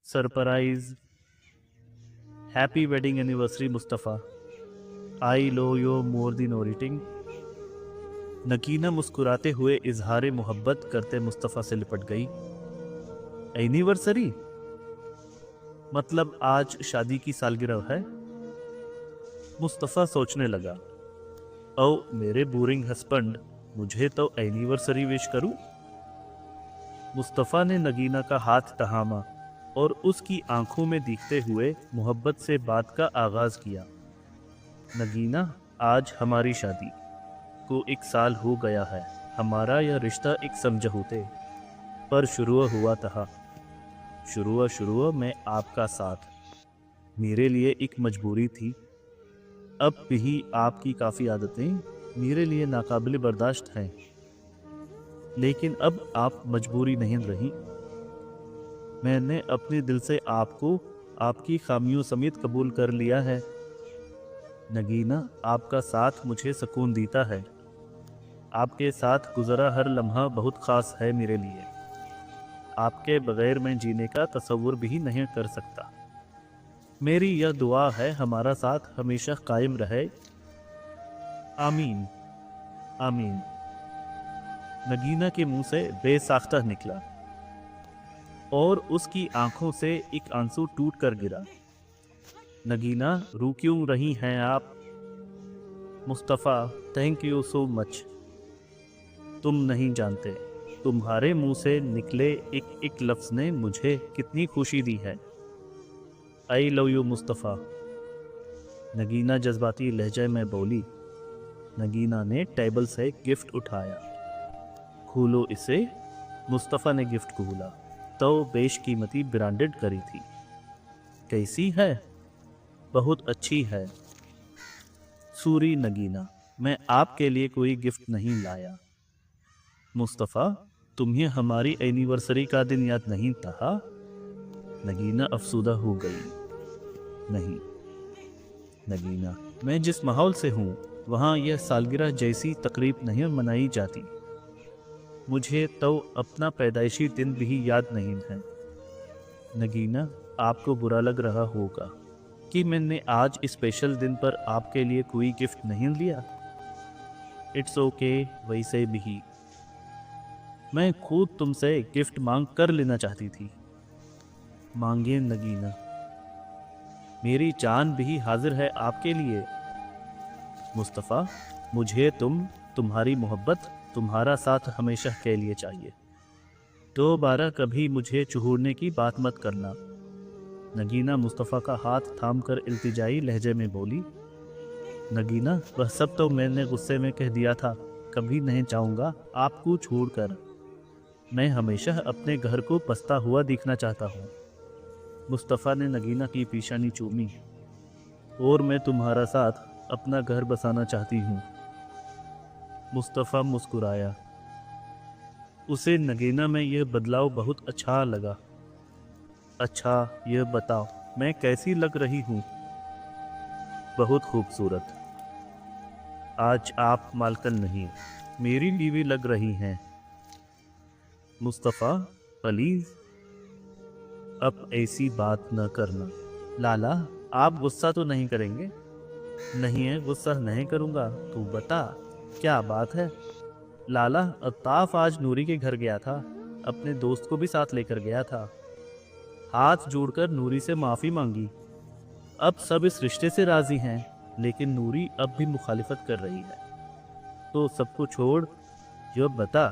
Surprise, happy wedding anniversary Mustafa, I love you more दी नोरिटिंग। नगीना मुस्कुराते हुए इजहार मोहब्बत करते मुस्तफ़ा से लिपट गई। एनिवर्सरी मतलब आज शादी की सालगिरह है? मुस्तफ़ा सोचने लगा। ओ मेरे बोरिंग हस्बैंड, मुझे तो एनिवर्सरी विश करूं? मुस्तफ़ा ने नगीना का हाथ थामा और उसकी आंखों में दिखते हुए मोहब्बत से बात का आगाज किया। नगीना, आज हमारी शादी को 1 साल हो गया है। हमारा यह रिश्ता एक समझौते पर शुरू हुआ था। शुरू में आपका साथ मेरे लिए एक मजबूरी थी। अब भी आपकी काफ़ी आदतें मेरे लिए नाकाबिल बर्दाश्त हैं, लेकिन अब आप मजबूरी नहीं रही। मैंने अपने दिल से आपको आपकी खामियों समेत कबूल कर लिया है। नगीना, आपका साथ मुझे सुकून देता है। आपके साथ गुजरा हर लम्हा बहुत ख़ास है मेरे लिए। आपके बगैर मैं जीने का तसव्वुर भी नहीं कर सकता। मेरी यह दुआ है हमारा साथ हमेशा कायम रहे। आमीन आमीन। नगीना के मुंह से बेसाख्ता निकला और उसकी आंखों से एक आंसू टूट कर गिरा। नगीना, रो क्यों रही हैं आप? Mustafa, thank you so much. तुम नहीं जानते, तुम्हारे मुंह से निकले एक एक लफ्ज़ ने मुझे कितनी खुशी दी है। आई लव यू मुस्तफ़ा, नगीना जज्बाती लहजे में बोली। नगीना ने टेबल से गिफ्ट उठाया। खोलो इसे। मुस्तफ़ा ने गिफ्ट खोला तो बेशकीमती ब्रांडेड करी थी। कैसी है? बहुत अच्छी है। सूरी नगीना, मैं आपके लिए कोई गिफ्ट नहीं लाया। मुस्तफ़ा, तुम्हें हमारी एनिवर्सरी का दिन याद नहीं था? नगीना अफसुदा हो गई। नहीं नगीना, मैं जिस माहौल से हूँ वहाँ यह सालगिरह जैसी तकरीब नहीं मनाई जाती। मुझे तो अपना पैदाइशी दिन भी याद नहीं है। नगीना, आपको बुरा लग रहा होगा कि मैंने आज स्पेशल दिन पर आपके लिए कोई गिफ्ट नहीं लिया। It's okay. वैसे भी मैं खुद तुमसे गिफ्ट मांग कर लेना चाहती थी। मांगे नगीना, मेरी जान भी हाजिर है आपके लिए। मुस्तफ़ा, मुझे तुम्हारी मोहब्बत, तुम्हारा साथ हमेशा के लिए चाहिए। दोबारा कभी मुझे चुहूरने की बात मत करना। नगीना मुस्तफ़ा का हाथ थामकर इल्तिजाई लहजे में बोली। नगीना, वह सब तो मैंने गुस्से में कह दिया था। कभी नहीं चाहूँगा आपको छोड़कर। मैं हमेशा अपने घर को बसता हुआ देखना चाहता हूँ। मुस्तफ़ा ने नगीना की पेशानी चूमी। और मैं तुम्हारा साथ अपना घर बसाना चाहती हूँ। मुस्तफ़ा मुस्कुराया। उसे नगीना में यह बदलाव बहुत अच्छा लगा। अच्छा, यह बताओ मैं कैसी लग रही हूँ? बहुत खूबसूरत। आज आप मालकन नहीं, मेरी बीवी लग रही हैं। मुस्तफ़ा, प्लीज़ अब ऐसी बात न करना। लाला, आप गुस्सा तो नहीं करेंगे? नहीं है, गुस्सा नहीं करूँगा। तू बता क्या बात है? लाला, अल्ताफ़ आज नूरी के घर गया था। अपने दोस्त को भी साथ लेकर गया था। हाथ जोड़कर नूरी से माफ़ी मांगी। अब सब इस रिश्ते से राज़ी हैं, लेकिन नूरी अब भी मुखालिफत कर रही है। तो सबको छोड़, ये बता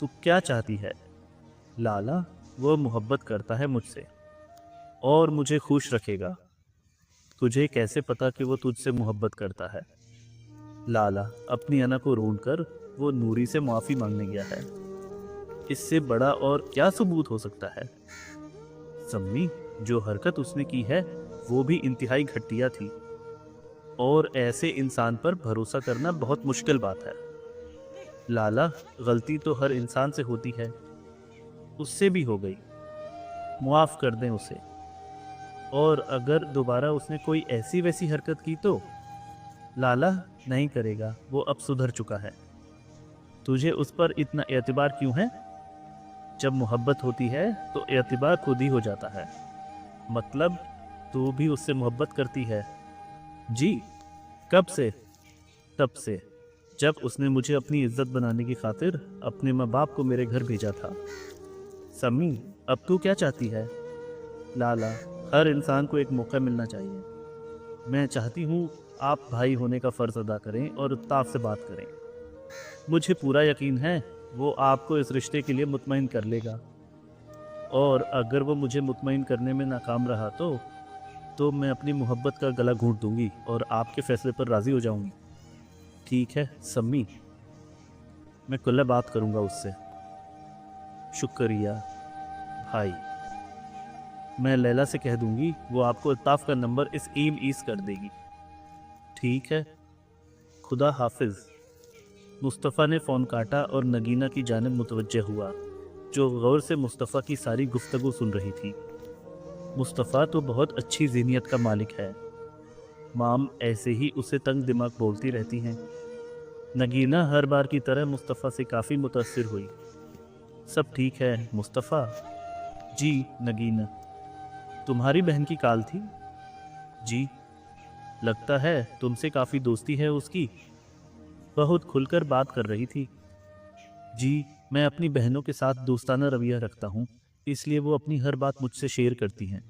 तू क्या चाहती है? लाला, वो मोहब्बत करता है मुझसे और मुझे खुश रखेगा। तुझे कैसे पता कि वो तुझसे मोहब्बत करता है? लाला, अपनी अना को ढूंढकर वो नूरी से माफ़ी मांगने गया है। इससे बड़ा और क्या सबूत हो सकता है? सम्मी, जो हरकत उसने की है वो भी इंतहाई घटिया थी और ऐसे इंसान पर भरोसा करना बहुत मुश्किल बात है। लाला, गलती तो हर इंसान से होती है। उससे भी हो गई। मुआफ़ कर दें उसे। और अगर दोबारा उसने कोई ऐसी वैसी हरकत की तो? लाला, नहीं करेगा, वो अब सुधर चुका है। तुझे उस पर इतना एतबार क्यों है? जब मोहब्बत होती है तो एतबार खुद ही हो जाता है। मतलब तू भी उससे मोहब्बत करती है? जी। कब से? तब से जब उसने मुझे अपनी इज्जत बनाने की खातिर अपने माँ बाप को मेरे घर भेजा था। सम्मी, अब तू क्या चाहती है? लाला, हर इंसान को एक मौका मिलना चाहिए। मैं चाहती हूँ आप भाई होने का फ़र्ज़ अदा करें और उत्ताफ से बात करें। मुझे पूरा यकीन है वो आपको इस रिश्ते के लिए मुतमईन कर लेगा, और अगर वो मुझे मुतमईन करने में नाकाम रहा तो मैं अपनी मोहब्बत का गला घोंट दूंगी और आपके फ़ैसले पर राज़ी हो जाऊंगी। ठीक है सम्मी, मैं कल बात करूंगा उससे। शुक्रिया भाई। मैं लैला से कह दूंगी वो आपको अल्ताफ़ का नंबर इस ईस कर देगी। ठीक है, खुदा हाफिज़। मुस्तफ़ा ने फ़ोन काटा और नगीना की जानिब मुतवज्जे हुआ, जो गौर से मुस्तफ़ा की सारी गुफ्तगू सुन रही थी। मुस्तफ़ा तो बहुत अच्छी ज़हनियत का मालिक है। माम ऐसे ही उसे तंग दिमाग बोलती रहती हैं। नगीना हर बार की तरह मुस्तफ़ा से काफ़ी मुतासिर हुई। सब ठीक है मुस्तफ़ा? जी नगीना। तुम्हारी बहन की कॉल थी? जी। लगता है तुमसे काफ़ी दोस्ती है उसकी। बहुत खुलकर बात कर रही थी। जी, मैं अपनी बहनों के साथ दोस्ताना रवैया रखता हूँ, इसलिए वो अपनी हर बात मुझसे शेयर करती हैं।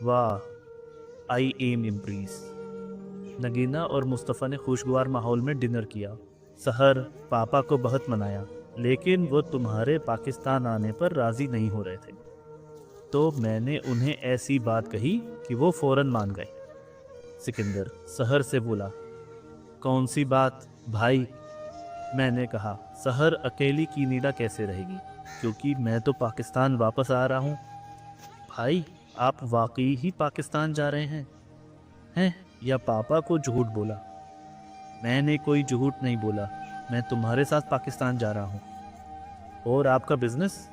वाह, आई एम इम्प्रेस। नगीना और मुस्तफ़ा ने खुशगवार माहौल में डिनर किया। सहर पापा को बहुत मनाया, लेकिन वो तुम्हारे पाकिस्तान आने पर राज़ी नहीं हो रहे थे, तो मैंने उन्हें ऐसी बात कही कि वो फ़ौरन मान गए। सिकंदर सहर से बोला, कौन सी बात भाई? मैंने कहा, सहर अकेली कीनीडा कैसे रहेगी, क्योंकि मैं तो पाकिस्तान वापस आ रहा हूँ। भाई, आप वाकई ही पाकिस्तान जा रहे हैं या पापा को झूठ बोला? मैंने कोई झूठ नहीं बोला, मैं तुम्हारे साथ पाकिस्तान जा रहा हूँ। और आपका बिजनेस?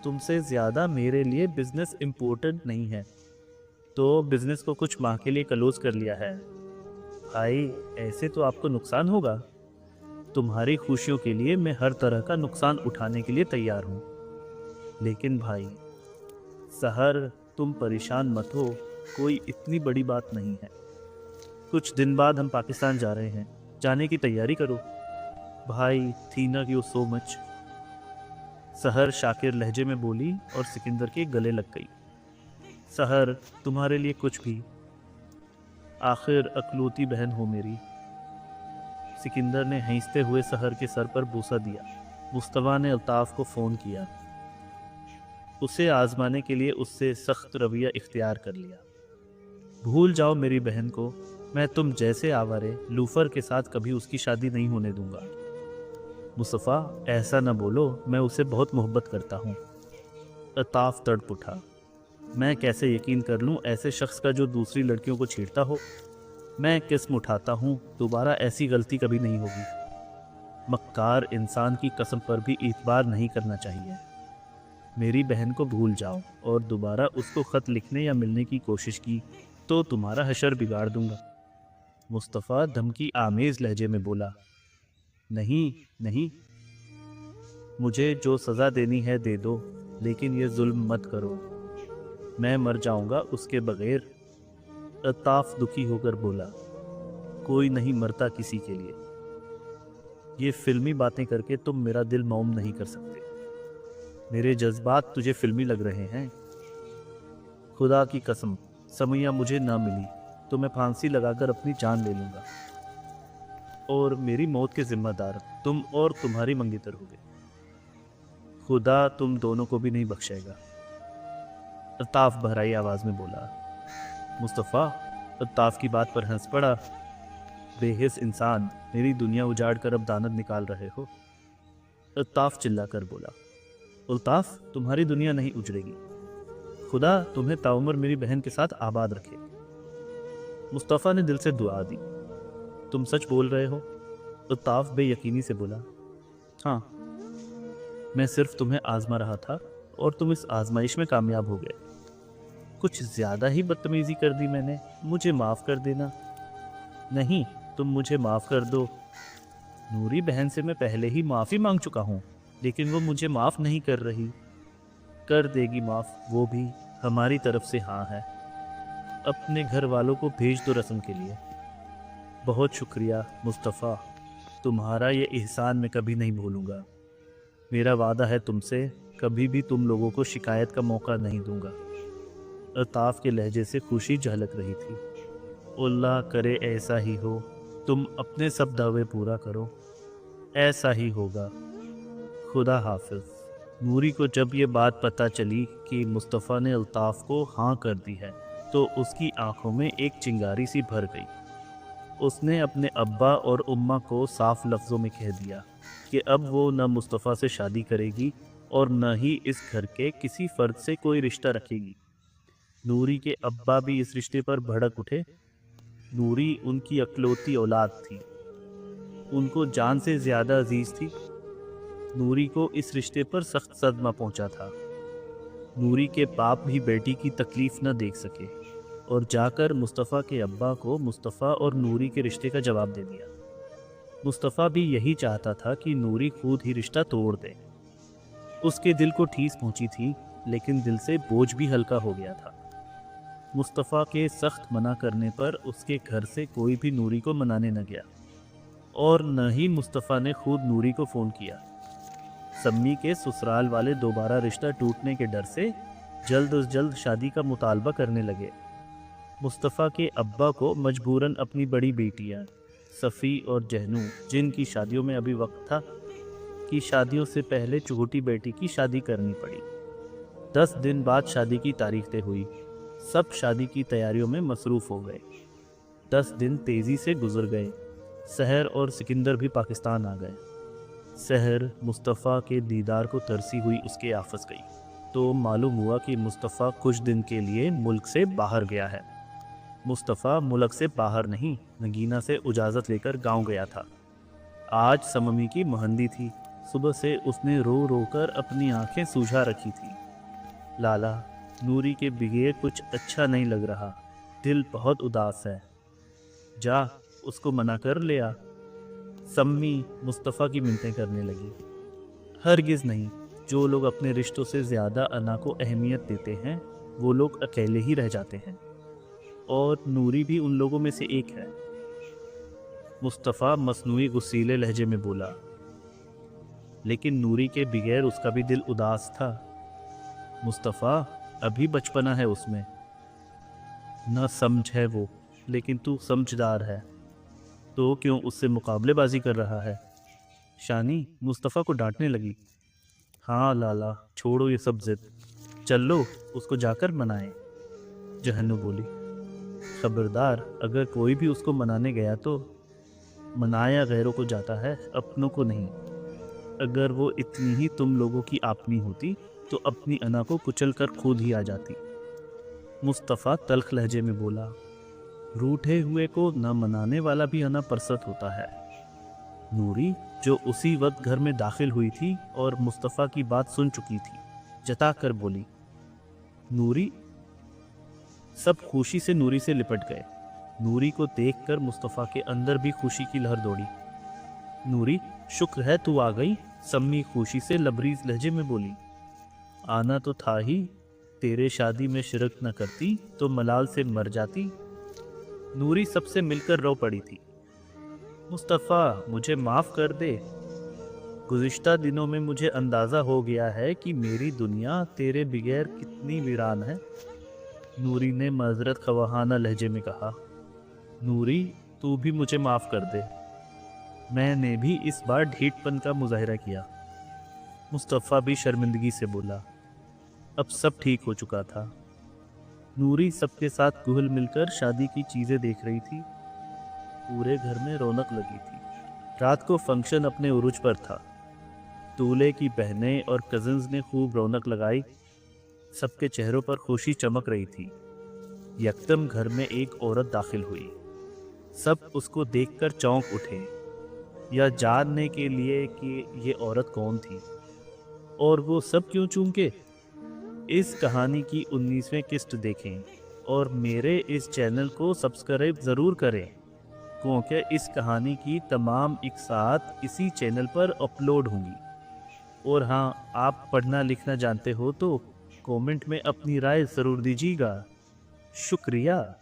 तुमसे ज़्यादा मेरे लिए बिजनेस इम्पोर्टेंट नहीं है, तो बिजनेस को कुछ माह के लिए क्लोज कर लिया है। भाई, ऐसे तो आपको नुकसान होगा। तुम्हारी खुशियों के लिए मैं हर तरह का नुकसान उठाने के लिए तैयार हूँ। लेकिन भाई सहर, तुम परेशान मत हो, कोई इतनी बड़ी बात नहीं है। कुछ दिन बाद हम पाकिस्तान जा रहे हैं, जाने की तैयारी करो। भाई, थैंक यू सो मच। सहर शाकिर लहजे में बोली और सिकंदर के गले लग गई। सहर, तुम्हारे लिए कुछ भी, आखिर अकलौती बहन हो मेरी। सिकंदर ने हंसते हुए सहर के सर पर बूसा दिया। मुस्तफ़ा ने अल्ताफ़ को फ़ोन किया। उसे आजमाने के लिए उससे सख्त रवैया इख्तियार कर लिया। भूल जाओ मेरी बहन को, मैं तुम जैसे आवारे लूफर के साथ कभी उसकी शादी नहीं होने दूंगा। मुस्तफ़ा, ऐसा न बोलो, मैं उसे बहुत मोहब्बत करता हूँ। अल्ताफ़ तड़प उठा। मैं कैसे यकीन कर लूँ ऐसे शख्स का जो दूसरी लड़कियों को छेड़ता हो? मैं किस्म उठाता हूँ, दोबारा ऐसी गलती कभी नहीं होगी। मक्कार इंसान की कसम पर भी इतबार नहीं करना चाहिए। मेरी बहन को भूल जाओ और दोबारा उसको ख़त लिखने या मिलने की कोशिश की तो तुम्हारा हशर बिगाड़ दूंगा। मुस्तफ़ा धमकी आमेज़ लहजे में बोला, नहीं नहीं, मुझे जो सज़ा देनी है दे दो, लेकिन ये जुल्म मत करो। मैं मर जाऊंगा उसके बगैर। अल्ताफ़ दुखी होकर बोला, कोई नहीं मरता किसी के लिए। ये फिल्मी बातें करके तुम मेरा दिल मौम नहीं कर सकते। मेरे जज्बात तुझे फिल्मी लग रहे हैं। खुदा की कसम, समैया मुझे ना मिली तो मैं फांसी लगाकर अपनी जान ले लूँगा, और मेरी मौत के ज़िम्मेदार तुम और तुम्हारी मंगेतर होगे। खुदा तुम दोनों को भी नहीं बख्शेगा। अल्ताफ़ बहराई आवाज़ में बोला। मुस्तफ़ा अल्ताफ़ की बात पर हंस पड़ा। बेहिस इंसान, मेरी दुनिया उजाड़ कर अब दानत निकाल रहे हो। अल्ताफ़ चिल्ला कर बोला, अल्ताफ़, तुम्हारी दुनिया नहीं उजड़ेगी। खुदा तुम्हें ताउम्र मेरी बहन के साथ आबाद रखे। मुस्तफ़ा ने दिल से दुआ दी। तुम सच बोल रहे हो? अल्ताफ़ बेयकीनी से बोला, हाँ, मैं सिर्फ तुम्हें आजमा रहा था और तुम इस आजमाइश में कामयाब हो गए। कुछ ज़्यादा ही बदतमीज़ी कर दी मैंने, मुझे माफ़ कर देना। नहीं, तुम मुझे माफ़ कर दो। नूरी बहन से मैं पहले ही माफ़ी मांग चुका हूँ, लेकिन वो मुझे माफ़ नहीं कर रही। कर देगी माफ़ वो भी, हमारी तरफ से हाँ है। अपने घर वालों को भेज दो रस्म के लिए। बहुत शुक्रिया मुस्तफ़ा, तुम्हारा ये एहसान मैं कभी नहीं भूलूंगा। मेरा वादा है तुमसे, कभी भी तुम लोगों को शिकायत का मौका नहीं दूंगा। अल्ताफ़ के लहजे से खुशी झलक रही थी। अल्लाह करे ऐसा ही हो, तुम अपने सब दावे पूरा करो, ऐसा ही होगा। खुदा हाफिज़। नूरी को जब ये बात पता चली कि मुस्तफ़ा ने अल्ताफ़ को हाँ कर दी है तो उसकी आंखों में एक चिंगारी सी भर गई। उसने अपने अब्बा और उम्मा को साफ लफ्ज़ों में कह दिया कि अब वो न मुस्तफ़ा से शादी करेगी और न ही इस घर के किसी फ़र्द से कोई रिश्ता रखेगी। नूरी के अब्बा भी इस रिश्ते पर भड़क उठे। नूरी उनकी अकलौती औलाद थी, उनको जान से ज़्यादा अजीज़ थी। नूरी को इस रिश्ते पर सख्त सदमा पहुंचा था। नूरी के बाप भी बेटी की तकलीफ़ न देख सके और जाकर मुस्तफ़ा के अब्बा को मुस्तफ़ा और नूरी के रिश्ते का जवाब दे दिया। मुस्तफ़ा भी यही चाहता था कि नूरी खुद ही रिश्ता तोड़ दे। उसके दिल को ठेस पहुंची थी, लेकिन दिल से बोझ भी हल्का हो गया था। मुस्तफ़ा के सख्त मना करने पर उसके घर से कोई भी नूरी को मनाने न गया और न ही मुस्तफ़ा ने खुद नूरी को फ़ोन किया। सम्मी के ससुराल वाले दोबारा रिश्ता टूटने के डर से जल्द अज जल्द शादी का मुतालबा करने लगे। मुस्तफ़ा के अब्बा को मजबूरन अपनी बड़ी बेटियां सफ़ी और जहनू, जिनकी शादियों में अभी वक्त था, की शादियों से पहले छोटी बेटी की शादी करनी पड़ी। 10 दिन बाद शादी की तारीख तय हुई। सब शादी की तैयारियों में मसरूफ़ हो गए। 10 दिन तेज़ी से गुजर गए। सहर और सिकंदर भी पाकिस्तान आ गए। सहर मुस्तफ़ा के दीदार को तरसी हुई उसके आफस गई तो मालूम हुआ कि मुस्तफ़ा कुछ दिन के लिए मुल्क से बाहर गया है। मुस्तफ़ा मुल्क से बाहर नहीं, नगीना से इजाज़त लेकर गांव गया था। आज सममी की महंदी थी। सुबह से उसने रो रो कर अपनी आंखें सूझा रखी थी। लाला, नूरी के बगैर कुछ अच्छा नहीं लग रहा, दिल बहुत उदास है, जा उसको मना कर ले आ। सम्मी मुस्तफ़ा की मिन्नतें करने लगी। हरगिज़ नहीं, जो लोग अपने रिश्तों से ज़्यादा अना को अहमियत देते हैं वो लोग अकेले ही रह जाते हैं, और नूरी भी उन लोगों में से एक है। मुस्तफ़ा मसनूई गुस्सीले लहजे में बोला। लेकिन नूरी के बगैर उसका भी दिल उदास था। मुस्तफ़ा, अभी बचपना है उसमें, न समझ है वो, लेकिन तू समझदार है तो क्यों उससे मुकाबलेबाजी कर रहा है। शानी मुस्तफ़ा को डांटने लगी। हाँ लाला, छोड़ो ये सब जिद, चलो उसको जाकर मनाएं। जहन्नू बोली। खबरदार, अगर कोई भी उसको मनाने गया तो मनाया गैरों को जाता है, अपनों को नहीं। अगर वो इतनी ही तुम लोगों की आपनी होती तो अपनी अना को कुचल कर खुद ही आ जाती। मुस्तफ़ा तल्ख लहजे में बोला। रूठे हुए को न मनाने वाला भी अना परसत होता है। नूरी, जो उसी वक्त घर में दाखिल हुई थी और मुस्तफ़ा की बात सुन चुकी थी, जता कर बोली। नूरी। सब खुशी से नूरी से लिपट गए। नूरी को देखकर मुस्तफ़ा के अंदर भी खुशी की लहर दौड़ी। नूरी, शुक्र है तू आ गई, सम्मी खुशी से लबरीज लहजे में बोली। आना तो था ही, तेरे शादी में शिरक न करती तो मलाल से मर जाती। नूरी सबसे मिलकर रो पड़ी थी। मुस्तफ़ा, मुझे माफ़ कर दे। गुज़िश्ता दिनों में मुझे अंदाज़ा हो गया है कि मेरी दुनिया तेरे बगैर कितनी वीरान है। नूरी ने माज़रत ख़वाहाना लहजे में कहा। नूरी, तू भी मुझे माफ़ कर दे, मैंने भी इस बार ढीठपन का मुजाहिरा किया। मुस्तफ़ा भी शर्मिंदगी से बोला। अब सब ठीक हो चुका था। नूरी सबके साथ घुल मिलकर शादी की चीज़ें देख रही थी। पूरे घर में रौनक लगी थी। रात को फंक्शन अपने उरूज पर था। दूल्हे की बहनें और कज़न्स ने खूब रौनक लगाई। सबके चेहरों पर खुशी चमक रही थी। यकदम घर में एक औरत दाखिल हुई। सब उसको देखकर चौंक उठे, या जानने के लिए कि ये औरत कौन थी और वो सब क्यों चूके। इस कहानी की 19वीं किस्त देखें और मेरे इस चैनल को सब्सक्राइब ज़रूर करें, क्योंकि इस कहानी की तमाम एक साथ इसी चैनल पर अपलोड होंगी। और हाँ, आप पढ़ना लिखना जानते हो तो कमेंट में अपनी राय ज़रूर दीजिएगा। शुक्रिया।